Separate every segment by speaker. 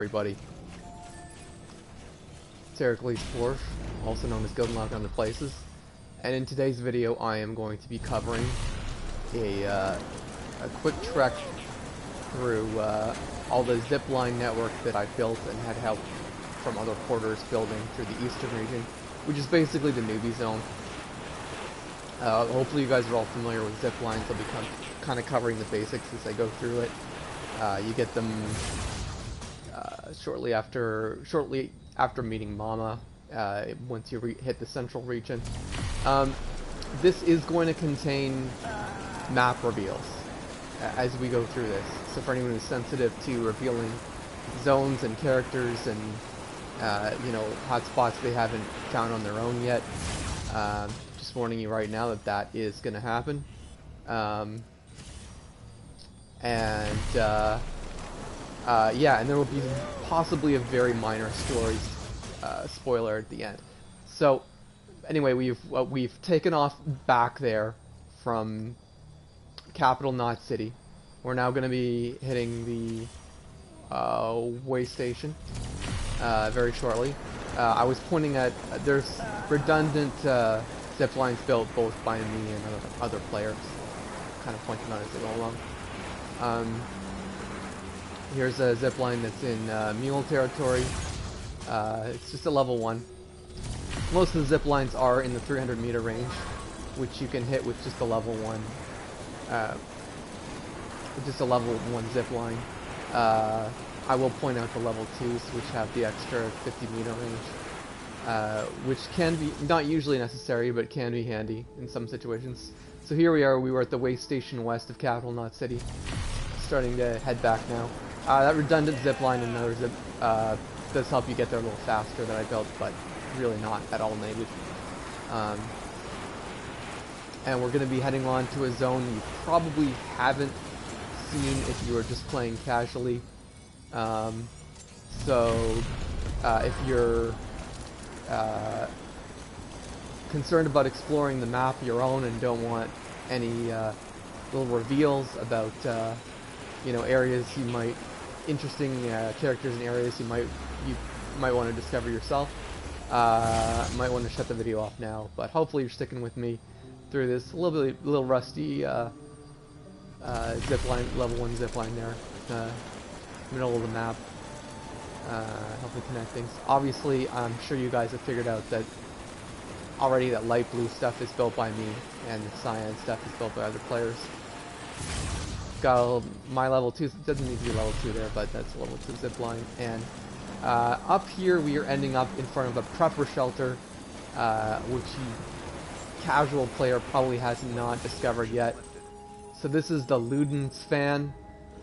Speaker 1: Everybody. It's Heracles Porsche, also known as Gildenlock on the places, and in today's video I am going to be covering a quick trek through all the Zipline Network that I built and had help from other porters building through the eastern region, which is basically the Noobie zone. Hopefully you guys are all familiar with Ziplines. I'll be kind of covering the basics as I go through it. You get them shortly after meeting Mama, once you hit the central region. This is going to contain map reveals as we go through this. So for anyone who's sensitive to revealing zones and characters and hotspots they haven't found on their own yet, just warning you right now that is going to happen. Yeah, and there will be possibly a very minor story spoiler at the end. So, anyway, we've taken off back there from Capital Knot City. We're now going to be hitting the way station very shortly. I was pointing at there's redundant ziplines built both by me and other players. Kind of pointing out as they go along. Here's a zipline that's in mule territory. It's just a level 1. Most of the ziplines are in the 300 meter range, which you can hit with just a level 1. Just a level 1 zipline. I will point out the level 2s, which have the extra 50 meter range, which can be not usually necessary, but can be handy in some situations. So here we are. We were at the way station west of Capital Knot City. Starting to head back now. That redundant zipline and another zip does help you get there a little faster that I built, but really not at all needed. And we're going to be heading on to a zone you probably haven't seen if you were just playing casually. If you're concerned about exploring the map your own and don't want any little reveals about areas you might interesting characters and areas you might want to discover yourself, might want to shut the video off now, but hopefully you're sticking with me through this little rusty zipline, level 1 zipline there, middle of the map. Hopefully connect things. Obviously, I'm sure you guys have figured out that already that light blue stuff is built by me and the cyan stuff is built by other players. Got my level 2, doesn't need to be level 2 there, but that's a level 2 zipline. And up here we are ending up in front of a prepper shelter, which casual player probably has not discovered yet. So this is the Ludens fan.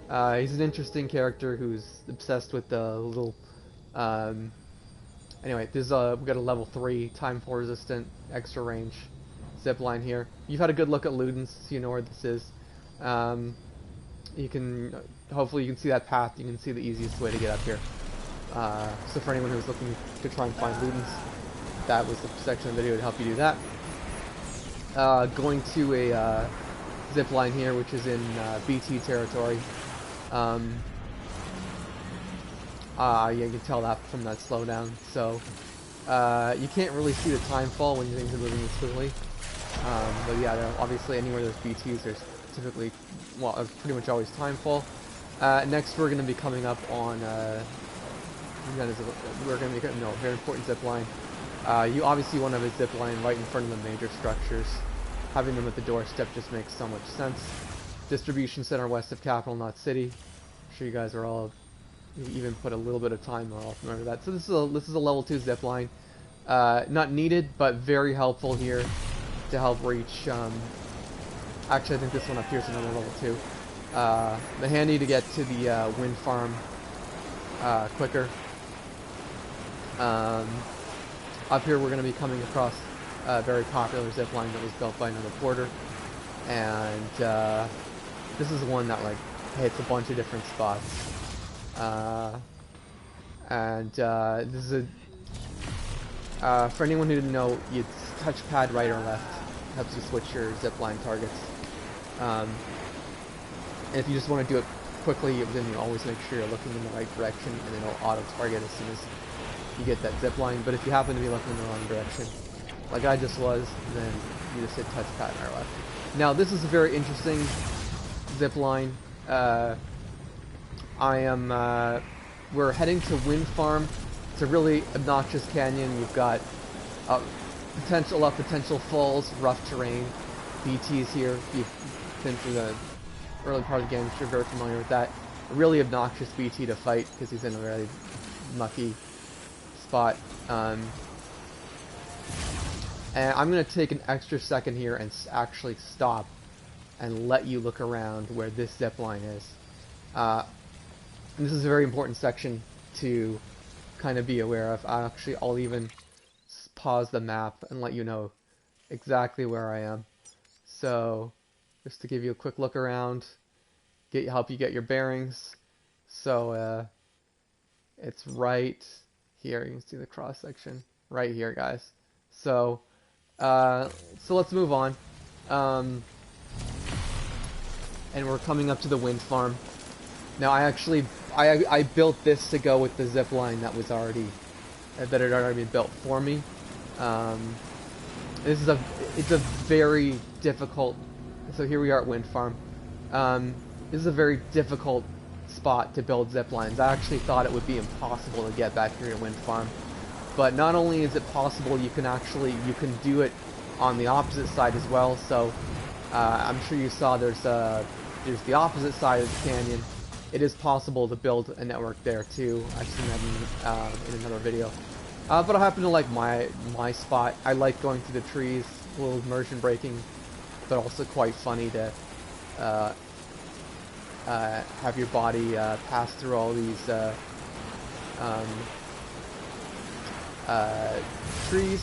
Speaker 1: He's an interesting character who's obsessed with the little anyway, we've got a level 3 time 4 resistant extra range zipline here. You've had a good look at Ludens, so you know where this is. Hopefully you can see that path. You can see the easiest way to get up here. So for anyone who's looking to try and find Ludens, that was the section of the video to help you do that. Going to a zipline here, which is in BT territory. Yeah, you can tell that from that slowdown. So you can't really see the time fall when things are moving this quickly. But yeah, obviously anywhere there's BTs, there's typically, well, pretty much always time fall. Next we're going to be coming up on very important zipline. You obviously want to have a zipline right in front of the major structures. Having them at the doorstep just makes so much sense. Distribution center west of Capital Knot City. I'm sure you guys are all, you even put a little bit of time on all remember that. So this is a level 2 zipline. Not needed, but very helpful here to help reach. Actually, I think this one up here is another level 2. But handy to get to the wind farm quicker. Up here we're going to be coming across a very popular zipline that was built by another porter. And this is one that hits a bunch of different spots. This is for anyone who didn't know, you touch pad right or left. Helps you switch your zipline targets. And if you just want to do it quickly, then you always make sure you're looking in the right direction, and it'll auto-target as soon as you get that zipline. But if you happen to be looking in the wrong direction, like I just was, then you just hit touchpad and left. Now, this is a very interesting zipline. We're heading to Wind Farm. It's a really obnoxious canyon. You've got potential falls, rough terrain, BTs here. If you've been through the early part of the game, you're very familiar with that. A really obnoxious BT to fight because he's in a very mucky spot. And I'm going to take an extra second here and actually stop and let you look around where this zipline is. And this is a very important section to kind of be aware of. I'll even pause the map and let you know exactly where I am. So, just to give you a quick look around, help you get your bearings. So, it's right here. You can see the cross section right here, guys. So, let's move on. And we're coming up to the wind farm. Now, I built this to go with the zipline that had already been built for me. It's a very difficult. So here we are at Wind Farm. This is a very difficult spot to build ziplines. I actually thought it would be impossible to get back here to Wind Farm, but not only is it possible, you can do it on the opposite side as well. So I'm sure you saw there's the opposite side of the canyon. It is possible to build a network there too. I've seen that in another video. But I happen to like my spot. I like going through the trees, a little immersion breaking, but also quite funny to have your body pass through all these trees.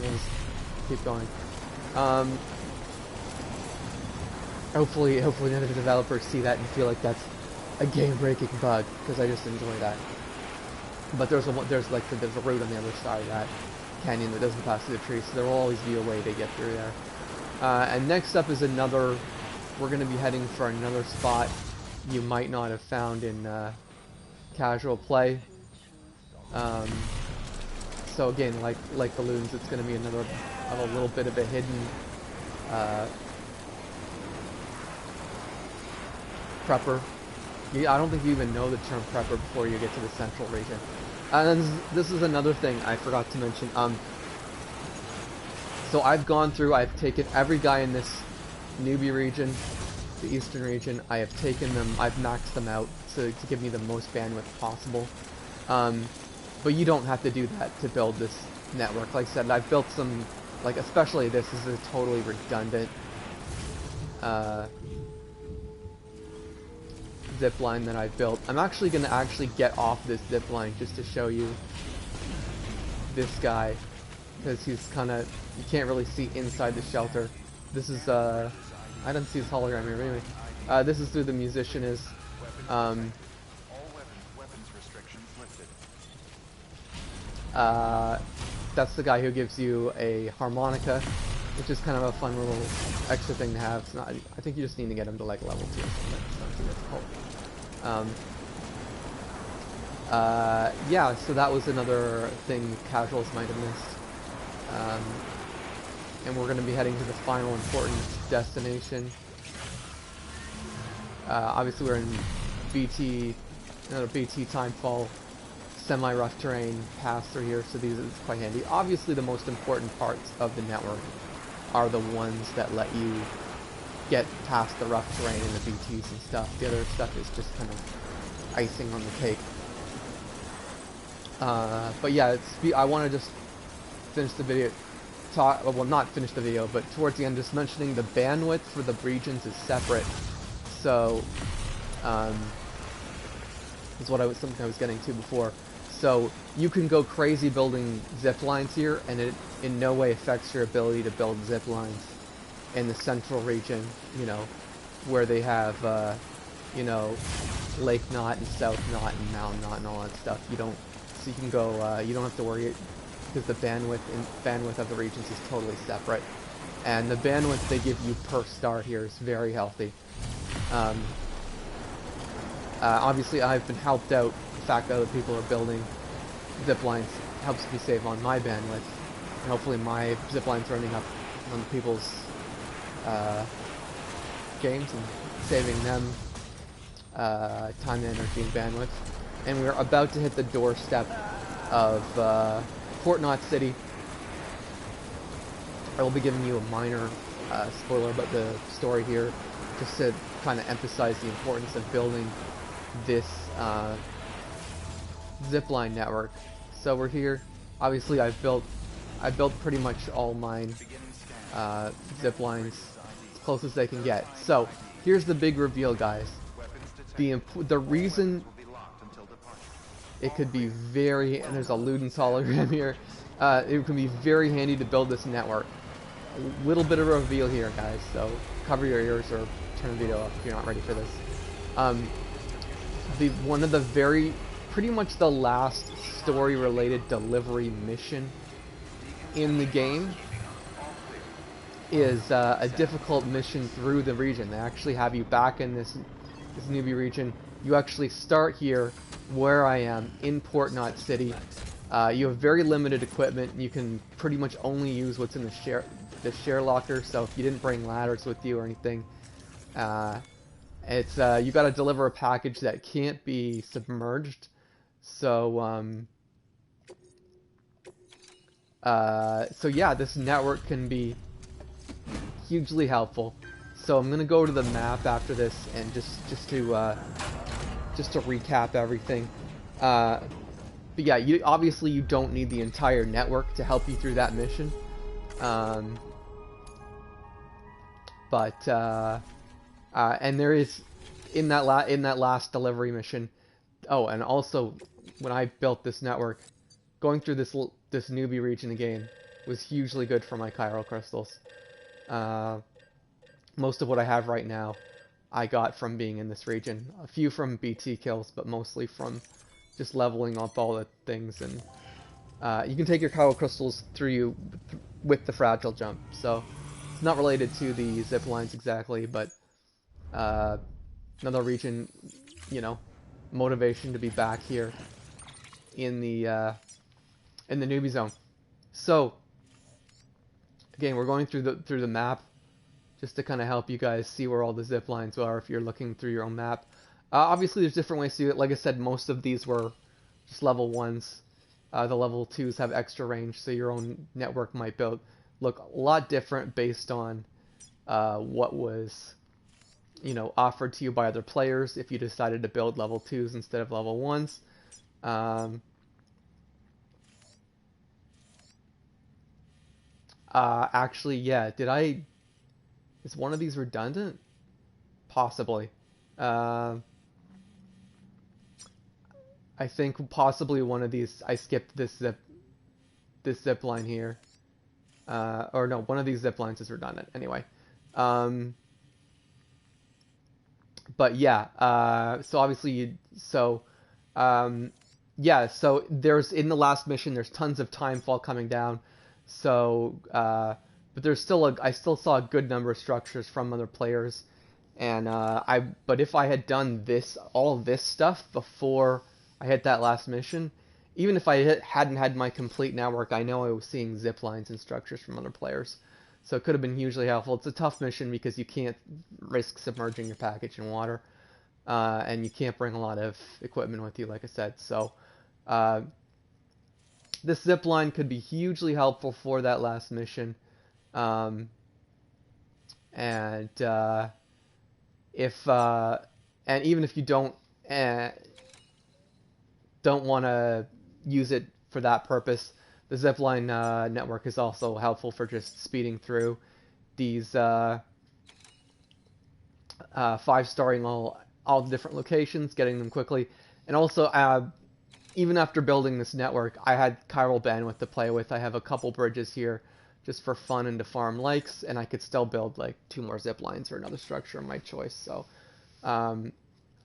Speaker 1: Let's keep going. Hopefully none of the developers see that and feel like that's a game-breaking bug, because I just enjoy that. But there's a road on the other side of that canyon that doesn't pass through the trees, so there will always be a way to get through there. And next up is we're going to be heading for another spot you might not have found in casual play. So again, like balloons, it's going to be a little bit of a hidden prepper. I don't think you even know the term prepper before you get to the central region. And this is another thing I forgot to mention. So I've taken every guy in this Noobie region, the eastern region. I have taken them, I've maxed them out to give me the most bandwidth possible. But you don't have to do that to build this network. Like I said, I've built some, like especially this is a totally redundant zipline that I've built. I'm actually going to get off this zipline just to show you this guy, because he's kind of, you can't really see inside the shelter. This is I don't see his hologram here, but anyway, this is who the musician is. That's the guy who gives you a harmonica, which is kind of a fun little extra thing to have. It's not, I think you just need to get him to like level 2 or something. It's not too difficult. Yeah, so that was another thing casuals might have missed. And we're going to be heading to the final important destination. Obviously we're in another BT timefall, semi-rough terrain pass through here, so these is quite handy. Obviously the most important parts of the network are the ones that let you get past the rough terrain and the BTs and stuff. The other stuff is just kind of icing on the cake. But yeah, I want to just finish the video, well not finish the video, but towards the end just mentioning the bandwidth for the regions is separate. So, is something I was getting to before. So you can go crazy building zip lines here, and it in no way affects your ability to build zip lines in the central region, you know, where they have, you know, Lake Knot and South Knot and Mountain Knot and all that stuff. So you can go, you don't have to worry, because the bandwidth of the regions is totally separate. And the bandwidth they give you per star here is very healthy. Obviously, I've been helped out. The fact that other people are building ziplines helps me save on my bandwidth, and hopefully my ziplines running up on people's games and saving them time, energy, and bandwidth. And we're about to hit the doorstep of Port Knot City. I will be giving you a minor spoiler about the story here, just to kind of emphasize the importance of building this zipline network. So we're here. Obviously, I built pretty much all mine ziplines as close as they can get. So here's the big reveal, guys. The reason it could be very, and there's a Ludens hologram here, it can be very handy to build this network. A little bit of a reveal here, guys, so cover your ears or turn the video off if you're not ready for this. One of the pretty much the last story-related delivery mission in the game is a difficult mission through the region. They actually have you back in this Noobie region. You actually start here, where I am, in Port Knot City. You have very limited equipment. You can pretty much only use what's in the share locker, so if you didn't bring ladders with you or anything, it's you got to deliver a package that can't be submerged. So so yeah, this network can be hugely helpful. So I'm gonna go to the map after this and just to recap everything. But yeah, obviously you don't need the entire network to help you through that mission. And there is in that last delivery mission. Oh, and also when I built this network, going through this Noobie region again was hugely good for my chiral crystals. Most of what I have right now I got from being in this region. A few from BT kills, but mostly from just leveling up all the things. And you can take your chiral crystals through with the fragile jump. So it's not related to the ziplines exactly, but another region, you know, motivation to be back here in the Noobie zone. So again, we're going through the map just to kind of help you guys see where all the ziplines are if you're looking through your own map. Obviously, there's different ways to do it. Like I said, most of these were just level 1s. The level 2s have extra range, so your own network might look a lot different based on what was, you know, offered to you by other players if you decided to build level 2s instead of level 1s. Actually, yeah, is one of these redundant? Possibly. I think possibly one of these, I skipped this zip line here. Or no, one of these zip lines is redundant. Anyway. But yeah, so obviously, yeah, so there's, in the last mission, there's tons of timefall coming down. So, but there's still I still saw a good number of structures from other players, and but if I had done all this stuff before I hit that last mission, even if I hadn't had my complete network, I know I was seeing zip lines and structures from other players, so it could have been hugely helpful. It's a tough mission because you can't risk submerging your package in water, and you can't bring a lot of equipment with you, like I said. So, this zip line could be hugely helpful for that last mission. And even if you don't want to use it for that purpose, the zipline network is also helpful for just speeding through these 5-starring all the different locations, getting them quickly, and also even after building this network, I had chiral bandwidth to play with. I have a couple bridges here just for fun and to farm likes, and I could still build like 2 more zip lines or another structure of my choice. So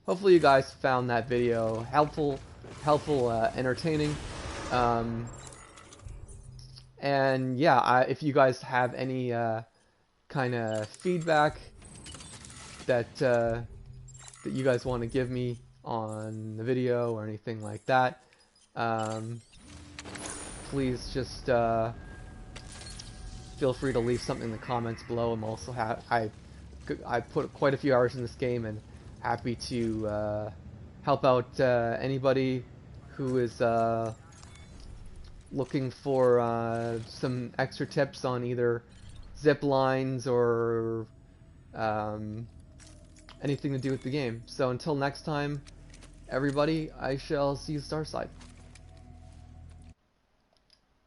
Speaker 1: hopefully you guys found that video helpful, entertaining. And yeah, if you guys have any kind of feedback that that you guys want to give me on the video or anything like that, please just feel free to leave something in the comments below. I'm also I put quite a few hours in this game and happy to help out anybody who is looking for some extra tips on either Ziplines or anything to do with the game. So until next time, everybody, I shall see you Starside.